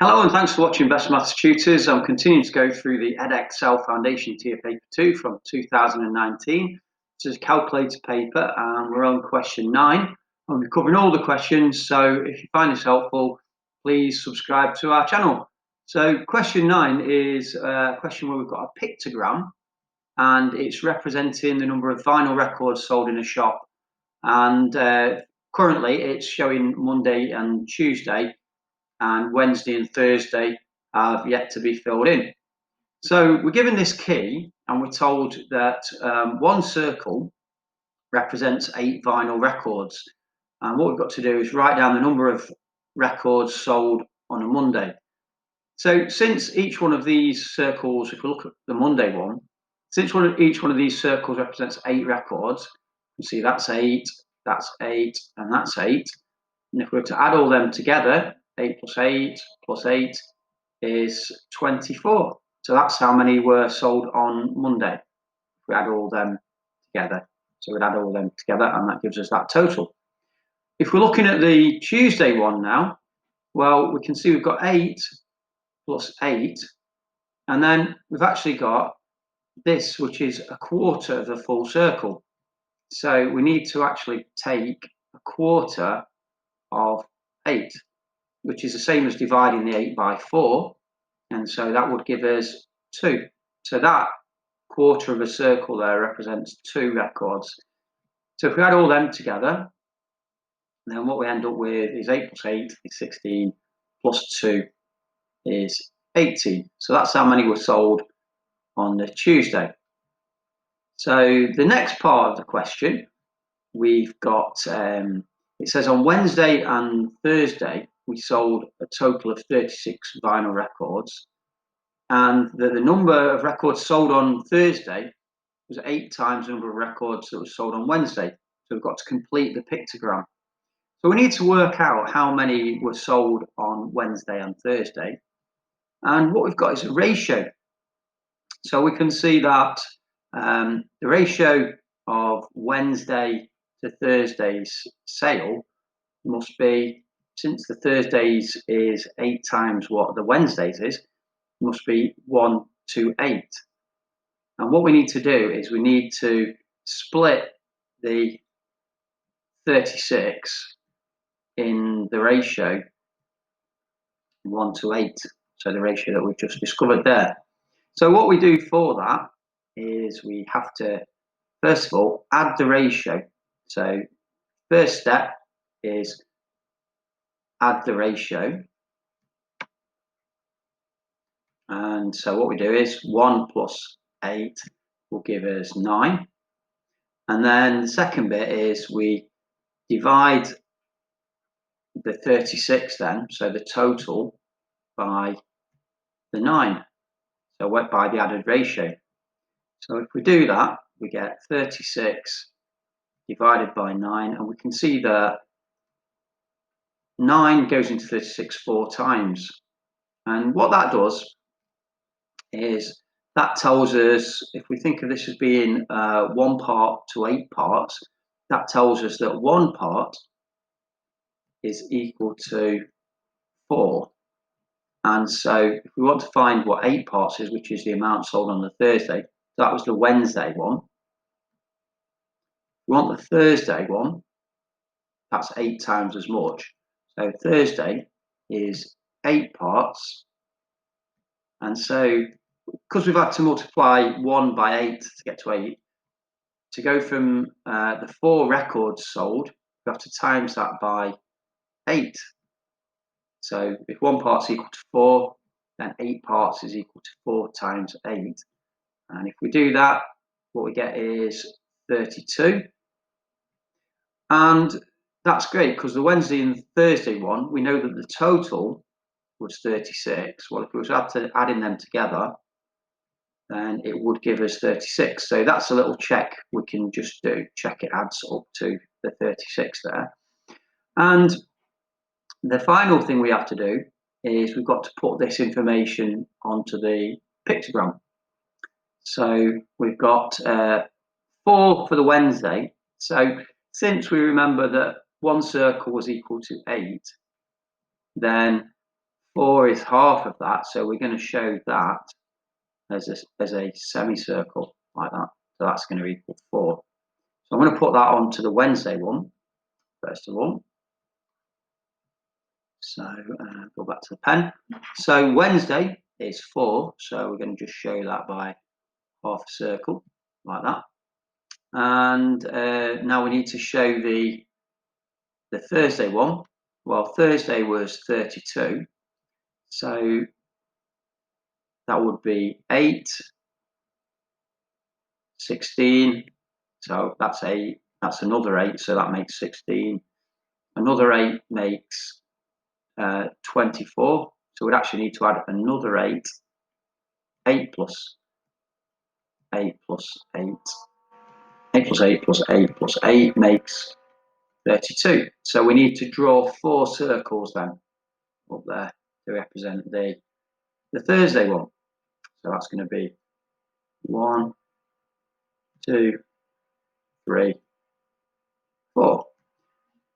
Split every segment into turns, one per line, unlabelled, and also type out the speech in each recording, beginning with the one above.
Hello and thanks for watching Best Maths Tutors. I'm continuing to go through the Edexcel Foundation Tier Paper 2 from 2019. This is a calculator paper and we're on question 9. I'll be covering all the questions, so if you find this helpful, please subscribe to our channel. So question 9 is a question where we've got a pictogram and it's representing the number of vinyl records sold in a shop. And currently it's showing Monday and Tuesday, and Wednesday and Thursday have yet to be filled in. So we're given this key and we're told that one circle represents 8 vinyl records. And what we've got to do is write down the number of records sold on a Monday. So since each one of these circles, if we look at the Monday one, since each one of these circles represents 8 records, you see that's 8, and that's 8. And if we were to add all them together, 8 plus 8 is 24. So that's how many were sold on Monday. If we add all them together. So we'd add all them together and that gives us that total. If we're looking at the Tuesday one now, well, we can see we've got 8 plus 8. And then we've actually got this, which is a quarter of the full circle. So we need to actually take a quarter of 8. Which is the same as dividing the 8 by 4, and so that would give us 2. So that quarter of a circle there represents 2 records. So if we add all them together, then what we end up with is 8 plus 8 is 16, plus 2 is 18. So that's how many were sold on the Tuesday. So the next part of the question, we've got, it says on Wednesday and Thursday, we sold a total of 36 vinyl records, and the number of records sold on Thursday was 8 times the number of records that was sold on Wednesday. So we've got to complete the pictogram. So we need to work out how many were sold on Wednesday and Thursday. And what we've got is a ratio. So we can see that the ratio of Wednesday to Thursday's sale must be, since the Thursdays is 8 times what the Wednesdays is, must be 1 to 8. And what we need to do is we need to split the 36 in the ratio 1 to 8. So the ratio that we've just discovered there. So what we do for that is we have to, first of all, add the ratio. So first step is add the ratio, and so what we do is 1 plus 8 will give us 9, and then the second bit is we divide the 36 then, so the total, by the 9, so by the added ratio. So if we do that, we get 36 divided by 9, and we can see that 9 goes into 36 4 times. And what that does is that tells us, if we think of this as being 1 part to 8 parts, that tells us that 1 part is equal to 4. And so if we want to find what 8 parts is, which is the amount sold on the Thursday, that was the Wednesday one. We want the Thursday one, that's 8 times as much. So Thursday is 8 parts, and so because we've had to multiply 1 by 8 to get to 8, to go from the 4 records sold, we have to times that by 8. So if 1 part's equal to 4, then 8 parts is equal to 4 times 8. And if we do that, what we get is 32. And that's great, because the Wednesday and Thursday one, we know that the total was 36. Well, if we was adding them together, then it would give us 36. So that's a little check we can just do. Check it adds up to the 36 there. And the final thing we have to do is we've got to put this information onto the pictogram. So we've got 4 for the Wednesday. So since we remember that 1 circle was equal to 8, then 4 is half of that, so we're going to show that as a semicircle like that. So that's going to equal 4. So I'm going to put that onto the Wednesday one, first of all. So go back to the pen. So Wednesday is 4, so we're going to just show that by half a circle, like that. And now we need to show the Thursday one. Well, Thursday was 32, so that would be 8, 16, so that's another 8, so that makes 16. Another 8 makes 24, so we'd actually need to add another 8. 8 plus 8 plus 8. 8 plus 8 plus 8 plus 8 makes 32. So we need to draw 4 circles then up there to represent the Thursday one. So that's going to be 1, 2, 3, 4.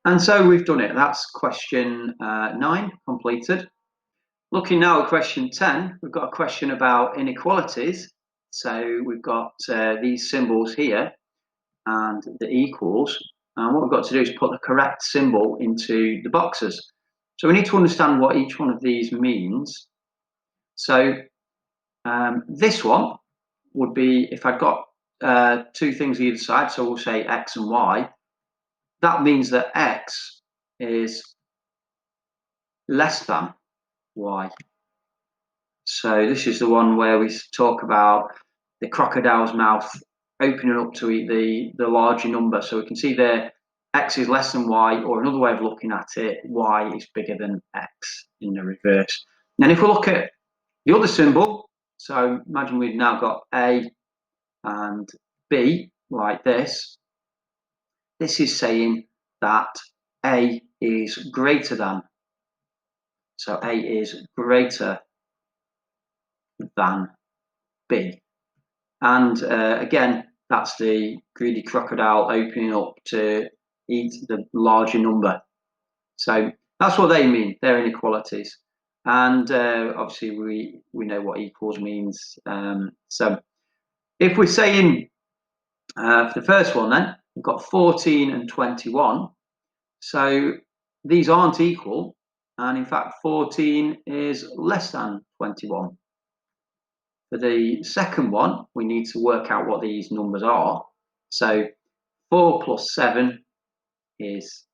And so we've done it. That's question 9 completed. Looking now at question 10, we've got a question about inequalities. So we've got these symbols here and the equals. And what we've got to do is put the correct symbol into the boxes. So we need to understand what each one of these means. So this one would be if I've got 2 things either side, so we'll say x and y. That means that x is less than y. So this is the one where we talk about the crocodile's mouth opening up to eat the larger number. So we can see there x is less than y, or another way of looking at it, y is bigger than x in the reverse. And if we look at the other symbol, so imagine we've now got A and B like this. This is saying that A is greater than. So A is greater than B. And again, that's the greedy crocodile opening up to eat the larger number. So that's what they mean, they're inequalities. And obviously we know what equals means. So if we're saying for the first one then, we've got 14 and 21. So these aren't equal. And in fact, 14 is less than 21. For the second one, we need to work out what these numbers are. So 4 plus 7 is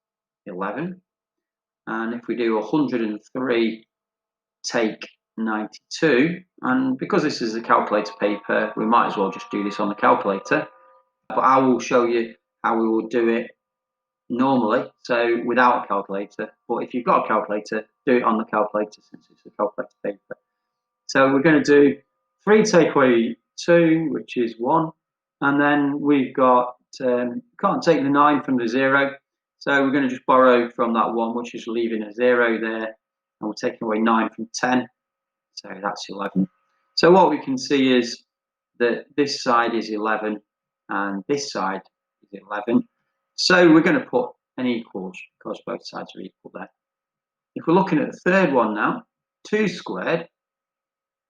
11. And if we do 103 take 92, and because this is a calculator paper, we might as well just do this on the calculator. But I will show you how we will do it normally, so without a calculator. But if you've got a calculator, do it on the calculator since it's a calculator paper. So we're going to do 3 take away 2, which is 1. And then we've got, can't take the 9 from the 0. So we're going to just borrow from that 1, which is leaving a 0 there. And we're taking away 9 from 10. So that's 11. So what we can see is that this side is 11 and this side is 11. So we're going to put an equals because both sides are equal there. If we're looking at the third one now, 2 squared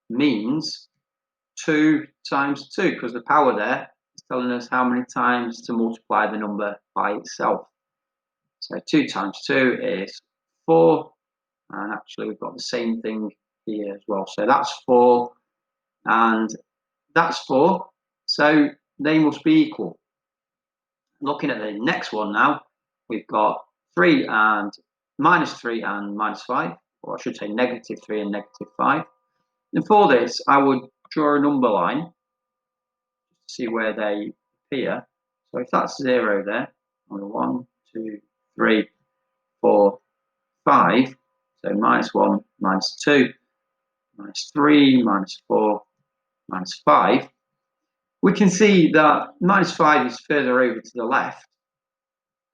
means 2 times 2, because the power there is telling us how many times to multiply the number by itself. So 2 times 2 is 4, and actually we've got the same thing here as well. So that's 4, and that's 4, so they must be equal. Looking at the next one now, we've got 3 and minus 3 and minus 5, or I should say negative 3 and negative 5. And for this, I would draw a number line to see where they appear. So if that's 0 there, 1, 2, 3, 4, 5, so minus 1, minus 2, minus 3, minus 4, minus 5, we can see that minus 5 is further over to the left.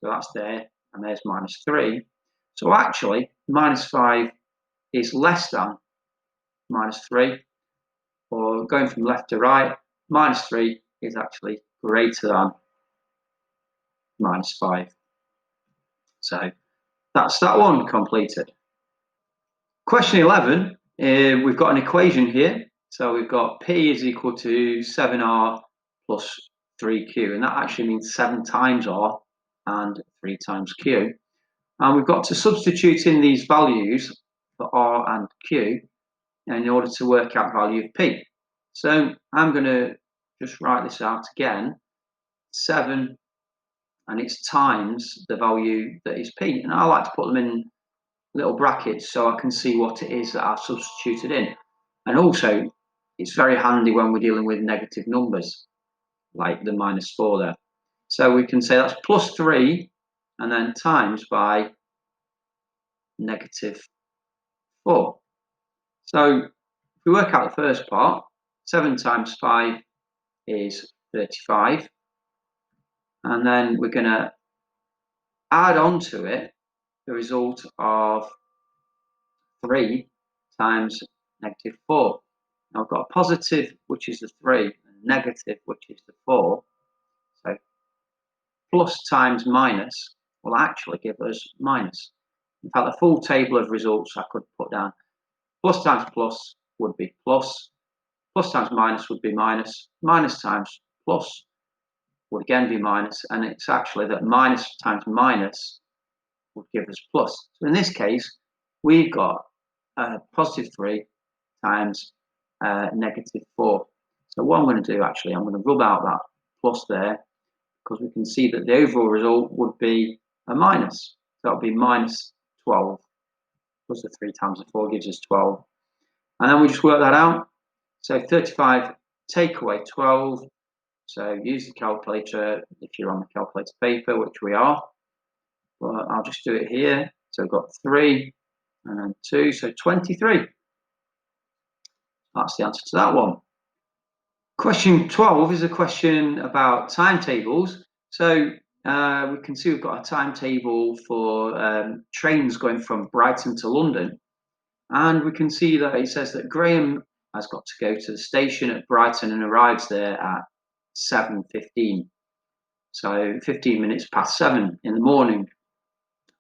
So that's there, and there's minus 3. So actually, minus 5 is less than minus 3. Or going from left to right, minus 3 is actually greater than minus 5. So that's that one completed. Question 11, we've got an equation here. So we've got P is equal to 7R plus 3Q, and that actually means 7 times R and 3 times Q. And we've got to substitute in these values for R and Q in order to work out value of P. So I'm going to just write this out again. 7, and it's times the value that is P. And I like to put them in little brackets so I can see what it is that I've substituted in. And also, it's very handy when we're dealing with negative numbers, like the -4 there. So we can say that's plus 3 and then times by -4. So if we work out the first part, 7 times 5 is 35. And then we're going to add on to it the result of 3 times -4. Now I've got a positive, which is the 3, and negative, which is the 4. So plus times minus will actually give us minus. In fact, the full table of results I could put down. Plus times plus would be plus. Plus times minus would be minus. Minus times plus would again be minus. And it's actually that minus times minus would give us plus. So in this case, we've got positive 3 times -4. So what I'm going to do actually, I'm going to rub out that plus there, because we can see that the overall result would be a minus. So that would be -12 plus the 3 times the 4 gives us 12. And then we just work that out. So 35 take away 12. So use the calculator if you're on the calculator paper, which we are. Well, I'll just do it here. So we've got 3 and then 2, so 23. That's the answer to that one. Question 12 is a question about timetables. So we can see we've got a timetable for trains going from Brighton to London. And we can see that it says that Graham has got to go to the station at Brighton and arrives there at 7:15. So 15 minutes past 7 in the morning.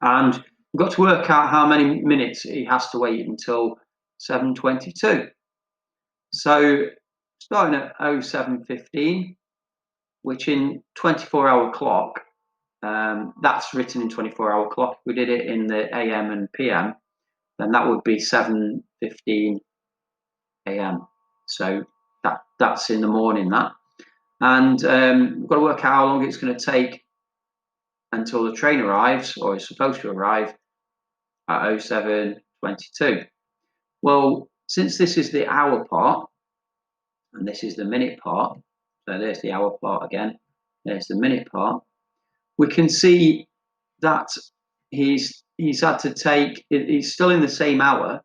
And we've got to work out how many minutes he has to wait until 7:22. So starting at 07:15, which in 24-hour clock, that's written in 24-hour clock. If we did it in the AM and PM, then that would be 7:15 AM. So that's in the morning, that. And we've got to work out how long it's going to take until the train arrives, or is supposed to arrive, at 07:22. Well, since this is the hour part, and this is the minute part, so there's the hour part again, there's the minute part, we can see that he's had to take, he's still in the same hour,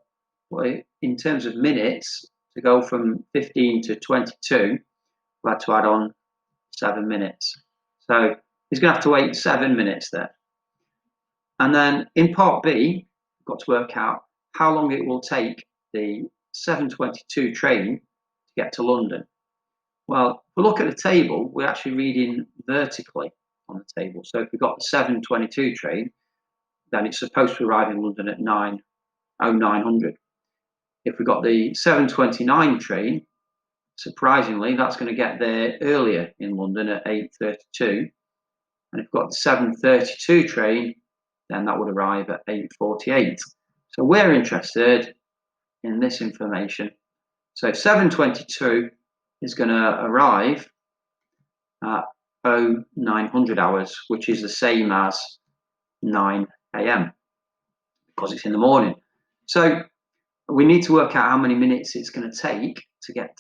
but in terms of minutes, to go from 15 to 22, we had to add on 7 minutes. So he's going to have to wait 7 minutes there. And then in part B, we've got to work out how long it will take the 7:22 train to get to London. Well, if we look at the table, we're actually reading vertically on the table. So if we've got the 7:22 train, then it's supposed to arrive in London at 9:00. If we've got the 7:29 train, surprisingly, that's going to get there earlier in London at 8:32. And if we've got the 7:32 train, then that would arrive at 8:48. So we're interested in this information. So 7:22 is going to arrive at 0900 hours, which is the same as 9 AM, because it's in the morning. So we need to work out how many minutes it's going to take to get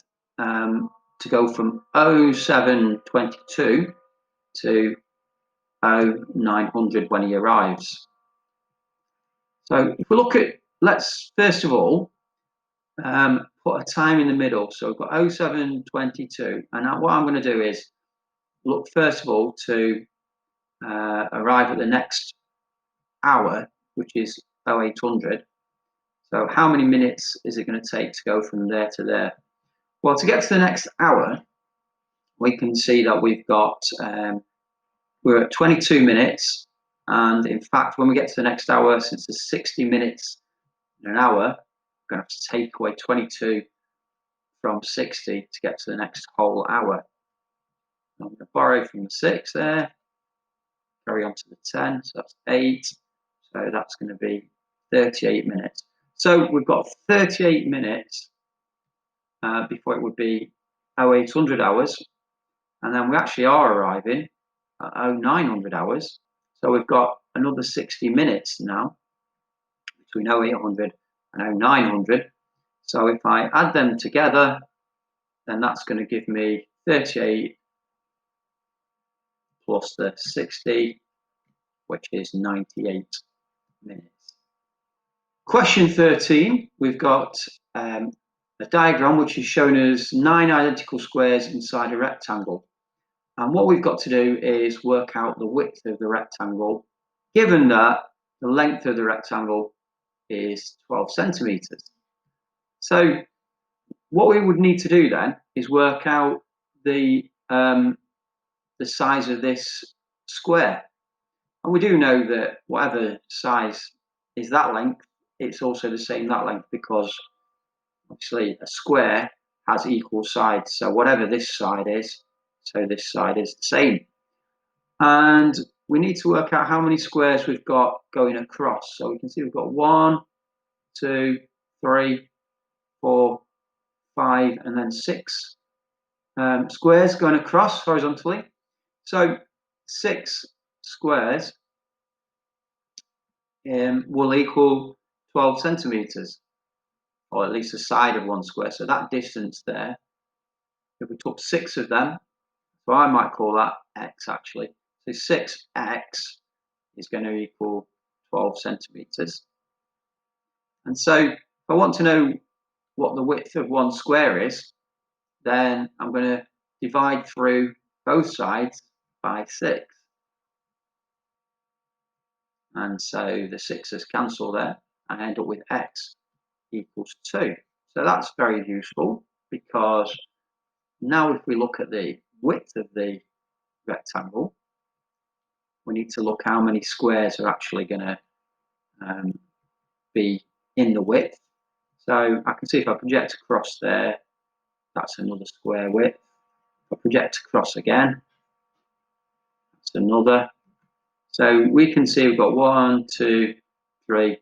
to go from 07:22 to 0900 when he arrives. So if we look at, let's first of all put a time in the middle. So we've got 07:22, and what I'm going to do is look first of all to arrive at the next hour, which is 0800. So how many minutes is it going to take to go from there to there? Well, to get to the next hour, we can see that we've got, we're at 22 minutes. And in fact, when we get to the next hour, since there's 60 minutes in an hour, going to have to take away 22 from 60 to get to the next whole hour. I'm going to borrow from the 6 there, carry on to the 10, so that's 8. So that's going to be 38 minutes. So we've got 38 minutes before it would be 0800 hours. And then we actually are arriving at 0900 hours. So we've got another 60 minutes now between 0800 and 0900. So if I add them together, then that's going to give me 38 plus the 60, which is 98 minutes. Question 13, we've got a diagram which is showing us 9 identical squares inside a rectangle. And what we've got to do is work out the width of the rectangle, given that the length of the rectangle is 12 centimeters. So what we would need to do then is work out the size of this square. And we do know that whatever size is that length, it's also the same that length, because obviously a square has equal sides. So whatever this side is, so this side is the same. And we need to work out how many squares we've got going across. So we can see we've got 1, 2, 3, 4, 5, and then 6 squares going across horizontally. So 6 squares will equal 12 centimeters, or at least the side of one square. So that distance there, if we took 6 of them, so I might call that x actually. So 6x is going to equal 12 centimeters. And so if I want to know what the width of one square is, then I'm going to divide through both sides by 6. And so the 6's cancel there, and I end up with x equals 2. So that's very useful, because now if we look at the width of the rectangle, we need to look how many squares are actually going to be in the width. So I can see if I project across there, that's another square width. If I project across again, that's another. So we can see we've got 1, 2, 3,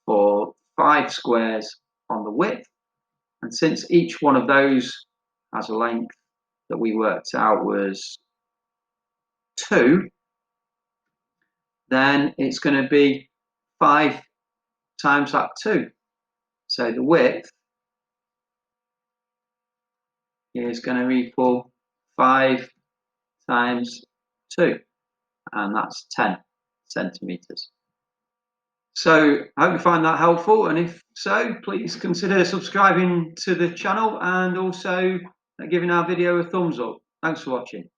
4, 5 squares on the width. And since each one of those has a length that we worked out was 2, then it's going to be 5 times that 2. So the width is going to equal 5 times 2, and that's 10 centimeters. So I hope you find that helpful, and if so, please consider subscribing to the channel and also giving our video a thumbs up. Thanks for watching.